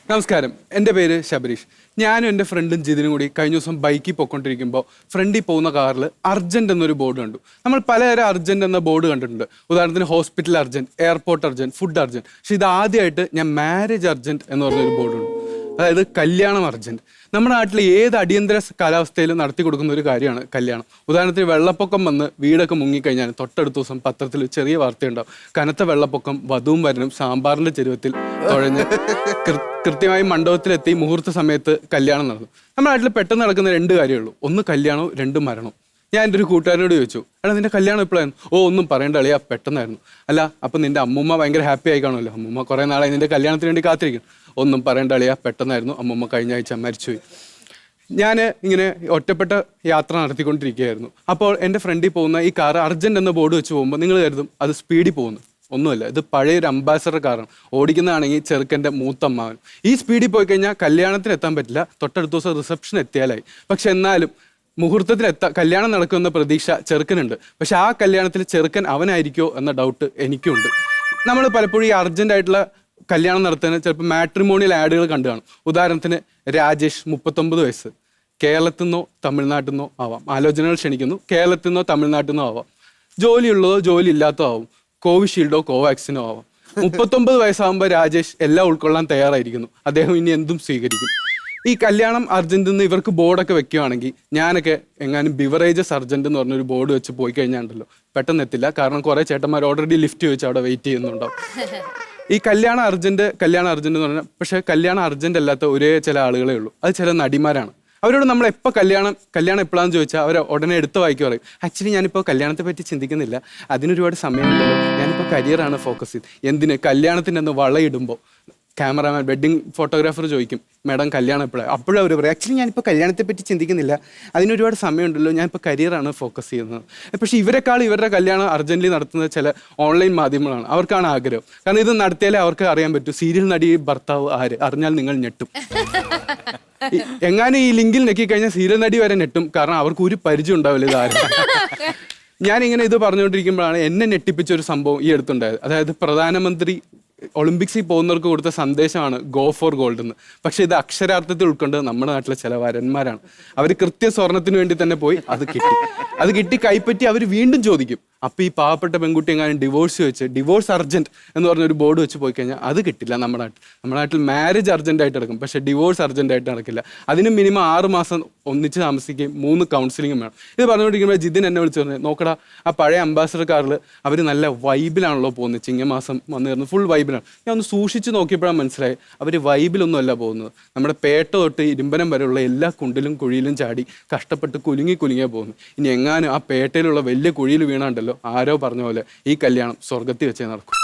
നമസ്കാരം, എൻ്റെ പേര് ശബരീഷ്. ഞാനും എൻ്റെ ഫ്രണ്ടും ജിതിനും കൂടി കഴിഞ്ഞ ദിവസം ബൈക്കിൽ പോയിക്കൊണ്ടിരിക്കുമ്പോൾ ഫ്രണ്ടിൽ പോകുന്ന കാറിൽ അർജൻറ്റ് എന്നൊരു ബോർഡ് കണ്ടു. നമ്മൾ പലതരം അർജൻറ്റ് എന്ന ബോർഡ് കണ്ടിട്ടുണ്ട്. ഉദാഹരണത്തിന് hospital urgent, airport urgent, food urgent. പക്ഷേ ഇത് ആദ്യമായിട്ട് ഞാൻ മാരേജ് അർജൻറ്റ് എന്ന് പറഞ്ഞൊരു ബോർഡുണ്ട്. അതായത് കല്യാണം അർജൻറ്റ്. നമ്മുടെ നാട്ടിൽ ഏത് അടിയന്തര കാലാവസ്ഥയിലും നടത്തി കൊടുക്കുന്ന ഒരു കാര്യമാണ് കല്യാണം. ഉദാഹരണത്തിന് വെള്ളപ്പൊക്കം വന്ന് വീടൊക്കെ മുങ്ങിക്കഴിഞ്ഞാൽ തൊട്ടടുത്ത ദിവസം പത്രത്തിൽ ചെറിയ വാർത്തയുണ്ടാവും. കനത്ത വെള്ളപ്പൊക്കം, വധുവും വരനും സാമ്പാറിൻ്റെ ചെരുവത്തിൽ തുഴഞ്ഞ് കൃത്യമായി മണ്ഡപത്തിലെത്തി മുഹൂർത്ത സമയത്ത് കല്യാണം നടന്നു. നമ്മുടെ നാട്ടിൽ പെട്ടെന്ന് നടക്കുന്ന രണ്ട് കാര്യമുള്ളൂ. ഒന്ന് കല്യാണവും, രണ്ട് മരണവും. ഞാൻ എൻ്റെ ഒരു കൂട്ടുകാരനോട് ചോദിച്ചു, എടാ നിന്റെ കല്യാണം എപ്പോഴായിരുന്നു? ഒന്നും പറയേണ്ട അളിയാ, പെട്ടെന്നായിരുന്നു. അല്ല അപ്പം നിന്റെ അമ്മൂമ്മ ഭയങ്കര ഹാപ്പി ആയി കാണുമല്ലോ, അമ്മൂമ്മ കുറേ നാളായി നിന്റെ കല്യാണത്തിന് വേണ്ടി കാത്തിരിക്കും. ഒന്നും പറയേണ്ട അളിയാ, പെട്ടെന്നായിരുന്നു, അമ്മൂമ്മ കഴിഞ്ഞ ആഴ്ച മരിച്ചുപോയി. ഞാൻ ഇങ്ങനെ ഒറ്റപ്പെട്ട യാത്ര നടത്തിക്കൊണ്ടിരിക്കുകയായിരുന്നു. അപ്പോൾ എൻ്റെ ഫ്രണ്ടിൽ പോകുന്ന ഈ കാർ അർജൻറ്റ് എന്ന ബോർഡ് വെച്ച് പോകുമ്പോൾ നിങ്ങൾ കരുതും അത് സ്പീഡിൽ പോകുന്നു. ഒന്നുമില്ല, ഇത് പഴയൊരു അംബാസഡർ കാറാണ്. ഓടിക്കുന്നതാണെങ്കിൽ ചെറുക്കൻ്റെ മൂത്തമ്മാവൻ. ഈ സ്പീഡിൽ പോയി കഴിഞ്ഞാൽ കല്യാണത്തിന് എത്താൻ പറ്റില്ല, തൊട്ടടുത്ത ദിവസം റിസപ്ഷൻ എത്തിയാലായി. പക്ഷെ എന്നാലും മുഹൂർത്തത്തിൽ കല്യാണം നടക്കുമെന്ന പ്രതീക്ഷ ചെറുക്കനുണ്ട്. പക്ഷെ ആ കല്യാണത്തിൽ ചെറുക്കൻ അവനായിരിക്കുമോ എന്ന ഡൗട്ട് എനിക്കുണ്ട്. നമ്മൾ പലപ്പോഴും ഈ അർജൻറ്റായിട്ടുള്ള കല്യാണം നടത്തുന്ന ചിലപ്പോൾ മാട്രിമോണിയൽ ആഡുകൾ കണ്ടു കാണും. ഉദാഹരണത്തിന് രാജേഷ് 39 വയസ്സ്, കേരളത്തിൽ നിന്നോ തമിഴ്നാട്ടിൽ നിന്നോ ആവാം. ആലോചനകൾ ക്ഷണിക്കുന്നു, കേരളത്തിൽ നിന്നോ തമിഴ്നാട്ടിൽ നിന്നോ ആവാം. ജോലിയുള്ളതോ ജോലി ഇല്ലാത്തതോ ആവും. കോവിഷീൽഡോ കോവാക്സിനോ ആവാം. 39 വയസ്സാകുമ്പോൾ രാജേഷ് എല്ലാം ഉൾക്കൊള്ളാൻ തയ്യാറായിരിക്കുന്നു. അദ്ദേഹം ഇനി എന്തും സ്വീകരിക്കും. ഈ കല്യാണം അർജൻറ്റ് എന്ന് ഇവർക്ക് ബോർഡൊക്കെ വെക്കുകയാണെങ്കിൽ ഞാനൊക്കെ എങ്ങാനും ബിവറേജസ് അർജൻറ്റ് എന്ന് പറഞ്ഞൊരു ബോർഡ് വെച്ച് പോയി കഴിഞ്ഞാണ്ടല്ലോ പെട്ടെന്ന് എത്തില്ല. കാരണം കുറേ ചേട്ടന്മാർ ഓൾറെഡി ലിഫ്റ്റ് ചോദിച്ച് അവിടെ വെയിറ്റ് ചെയ്യുന്നുണ്ടാവും. ഈ കല്യാണം അർജൻറ്റ് എന്ന് പറഞ്ഞാൽ പക്ഷേ കല്യാണം അർജൻറ്റ് അല്ലാത്ത ഒരേ ചില ആളുകളേ ഉള്ളൂ. അത് ചില നടിമാരാണ്. അവരോട് നമ്മൾ എപ്പോൾ കല്യാണം എപ്പോഴാണെന്ന് ചോദിച്ചാൽ അവർ ഉടനെ എടുത്ത് വായിക്കും പറയും, ആക്ച്വലി ഞാനിപ്പോൾ കല്യാണത്തെ പറ്റി ചിന്തിക്കുന്നില്ല, അതിനൊരുപാട് സമയമുണ്ടല്ലോ, ഞാനിപ്പോൾ കരിയറാണ് ഫോക്കസ് ചെയ്ത്. എന്തിന്? കല്യാണത്തിൻ്റെ ഒന്ന് വളയിടുമ്പോൾ ക്യാമറാമാൻ, വെഡ്ഡിങ് ഫോട്ടോഗ്രാഫർ ചോദിക്കും, മാഡം കല്യാണം എപ്പോഴാണ്? അപ്പോഴും അവർ പറയും, ആക്ച്വലി ഞാനിപ്പോൾ കല്യാണത്തെ പറ്റി ചിന്തിക്കുന്നില്ല, അതിനൊരുപാട് സമയമുണ്ടല്ലോ, ഞാനിപ്പോൾ കരിയറാണ് ഫോക്കസ് ചെയ്യുന്നത്. പക്ഷേ ഇവരുടെ കല്യാണം അർജൻറ്റ്ലി നടത്തുന്ന ചില ഓൺലൈൻ മാധ്യമങ്ങളാണ്. അവർക്കാണ് ആഗ്രഹം. കാരണം ഇത് നടത്തിയാലേ അവർക്ക് അറിയാൻ പറ്റൂ സീരിയൽ നടി ഭർത്താവ് ആര്, അറിഞ്ഞാൽ നിങ്ങൾ ഞെട്ടും. എങ്ങാനും ഈ ലിങ്കിൽ ഞെക്കിക്കഴിഞ്ഞാൽ സീരിയൽ നടി വരെ ഞെട്ടും. കാരണം അവർക്ക് ഒരു പരിചയം ഉണ്ടാവില്ല ഇത് ആരും. ഞാനിങ്ങനെ ഇത് പറഞ്ഞുകൊണ്ടിരിക്കുമ്പോഴാണ് എന്നെ ഞെട്ടിപ്പിച്ച ഒരു സംഭവം ഈ അടുത്തുണ്ടായത്. അതായത് പ്രധാനമന്ത്രി ഒളിമ്പിക്സിൽ പോകുന്നവർക്ക് കൊടുത്ത സന്ദേശമാണ് ഗോ ഫോർ ഗോൾഡ് എന്ന്. പക്ഷെ ഇത് അക്ഷരാർത്ഥത്തിൽ ഉൾക്കൊണ്ട് നമ്മുടെ നാട്ടിലെ ചില വരന്മാരാണ്. അവർ കൃത്യ സ്വർണത്തിന് വേണ്ടി തന്നെ പോയി അത് കിട്ടി കൈപ്പറ്റി അവർ വീണ്ടും ചോദിക്കും. അപ്പോൾ ഈ പാവപ്പെട്ട പെൺകുട്ടി എങ്ങാനും ഡിവോഴ്സ് അർജൻറ്റ് എന്ന് പറഞ്ഞൊരു ബോർഡ് വെച്ച് പോയി കഴിഞ്ഞാൽ അത് കിട്ടില്ല. നമ്മുടെ നാട്ടിൽ മാരേജ് അർജൻറ്റായിട്ട് നടക്കും, പക്ഷേ ഡിവോഴ്സ് അർജൻറ്റായിട്ട് നടക്കില്ല. അതിന് മിനിമം 6 മാസം ഒന്നിച്ച് താമസിക്കുകയും 3 കൗൺസിലിങ്ങും വേണം. ഇത് പറഞ്ഞുകൊണ്ടിരിക്കുമ്പോൾ ജിതിൻ എന്നെ വിളിച്ചു പറഞ്ഞു, നോക്കടാ ആ പഴയ അംബാസഡർ കാറിൽ അവർ നല്ല വൈബിലാണല്ലോ പോകുന്നത്, ചിങ്ങമാസം വന്നു കയറുന്നത് ഫുൾ വൈബിലാണ്. ഞാൻ ഒന്ന് സൂക്ഷിച്ച് നോക്കിയപ്പോഴാണ് മനസ്സിലായി അവർ വൈബിലൊന്നും അല്ല പോകുന്നത്. നമ്മുടെ പേട്ട തൊട്ട് ഇരുമ്പനം വരെയുള്ള എല്ലാ കുണ്ടിലും കുഴിയിലും ചാടി കഷ്ടപ്പെട്ട് കുലുങ്ങിയാ പോകുന്നത്. ഇനി എങ്ങാനും ആ പേട്ടയിലുള്ള വലിയ കുഴിയിൽ വീണാണ്ടല്ലോ, ആരോ പറഞ്ഞ പോലെ ഈ കല്യാണം സ്വർഗത്തിൽ വെച്ചേ നടക്കും.